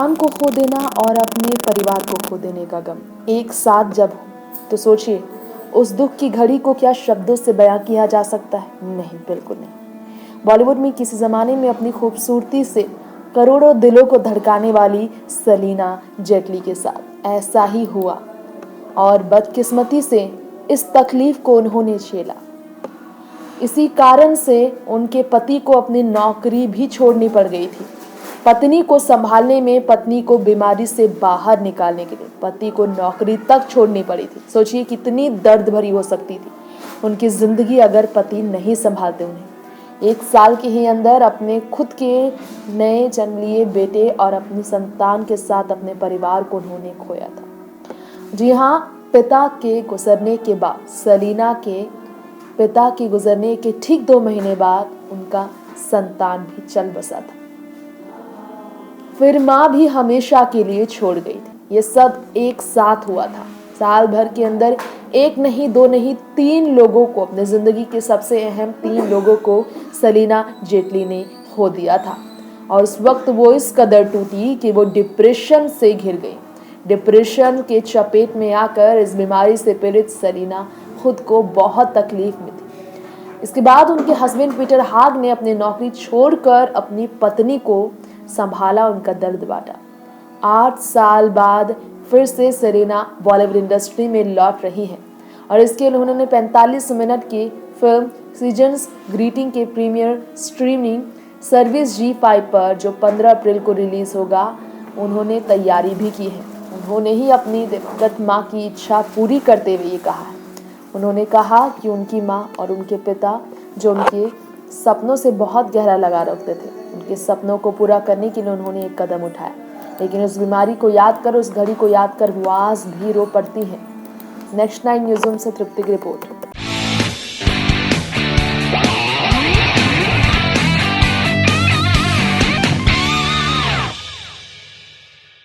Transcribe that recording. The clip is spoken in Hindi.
संतान को खो देना और अपने परिवार को खो देने का गम एक साथ जब हो तो सोचिए उस दुख की घड़ी को क्या शब्दों से बयां किया जा सकता है? नहीं, बिल्कुल नहीं। बॉलीवुड में किसी ज़माने में अपनी खूबसूरती से करोड़ों दिलों को धड़काने वाली सलीना जेटली के साथ ऐसा ही हुआ और बदकिस्मती से इस तकलीफ को उन्होंने झेला। इसी कारण से उनके पति को अपनी नौकरी भी छोड़नी पड़ गई थी। पत्नी को संभालने में, पत्नी को बीमारी से बाहर निकालने के लिए पति को नौकरी तक छोड़नी पड़ी थी। सोचिए कितनी दर्द भरी हो सकती थी उनकी जिंदगी अगर पति नहीं संभालते उन्हें। 1 साल के ही अंदर अपने खुद के नए जन्म लिए बेटे और अपनी संतान के साथ अपने परिवार को उन्होंने खोया था। जी हाँ, पिता के गुजरने के बाद, सलीना के पिता के गुजरने के ठीक 2 महीने बाद उनका संतान भी चल बसा था। फिर माँ भी हमेशा के लिए छोड़ गई थी। ये सब एक साथ हुआ था। साल भर के अंदर 1 नहीं, 2 नहीं, 3 लोगों को, अपने जिंदगी के सबसे अहम 3 लोगों को सलीना जेटली ने खो दिया था। और उस वक्त वो इस कदर टूटी कि वो डिप्रेशन से घिर गई। डिप्रेशन के चपेट में आकर इस बीमारी से पीड़ित सलीना खुद को बहुत तकलीफ में थी। इसके बाद उनके हस्बैंड पीटर हाग ने अपनी नौकरी छोड़कर अपनी पत्नी को संभाला, उनका दर्द बांटा। 8 साल बाद फिर से सलीना बॉलीवुड इंडस्ट्री में लौट रही है और इसके लिए उन्होंने 45 मिनट की फिल्म सीजन्स ग्रीटिंग के प्रीमियर स्ट्रीमिंग सर्विस G5 पर, जो 15 अप्रैल को रिलीज होगा, उन्होंने तैयारी भी की है। उन्होंने ही अपनी दिवंगत माँ की इच्छा पूरी करते हुए ये कहा है। उन्होंने कहा कि उनकी माँ और उनके पिता, जो उनके सपनों से बहुत गहरा लगाव रखते थे, उनके सपनों को पूरा करने के लिए उन्होंने एक कदम उठाया। लेकिन उस बीमारी को याद कर, उस घड़ी को याद कर वो आज भी रो पड़ती हैं। नेक्स्ट 9 न्यूज़ रूम से तृप्ति की रिपोर्ट।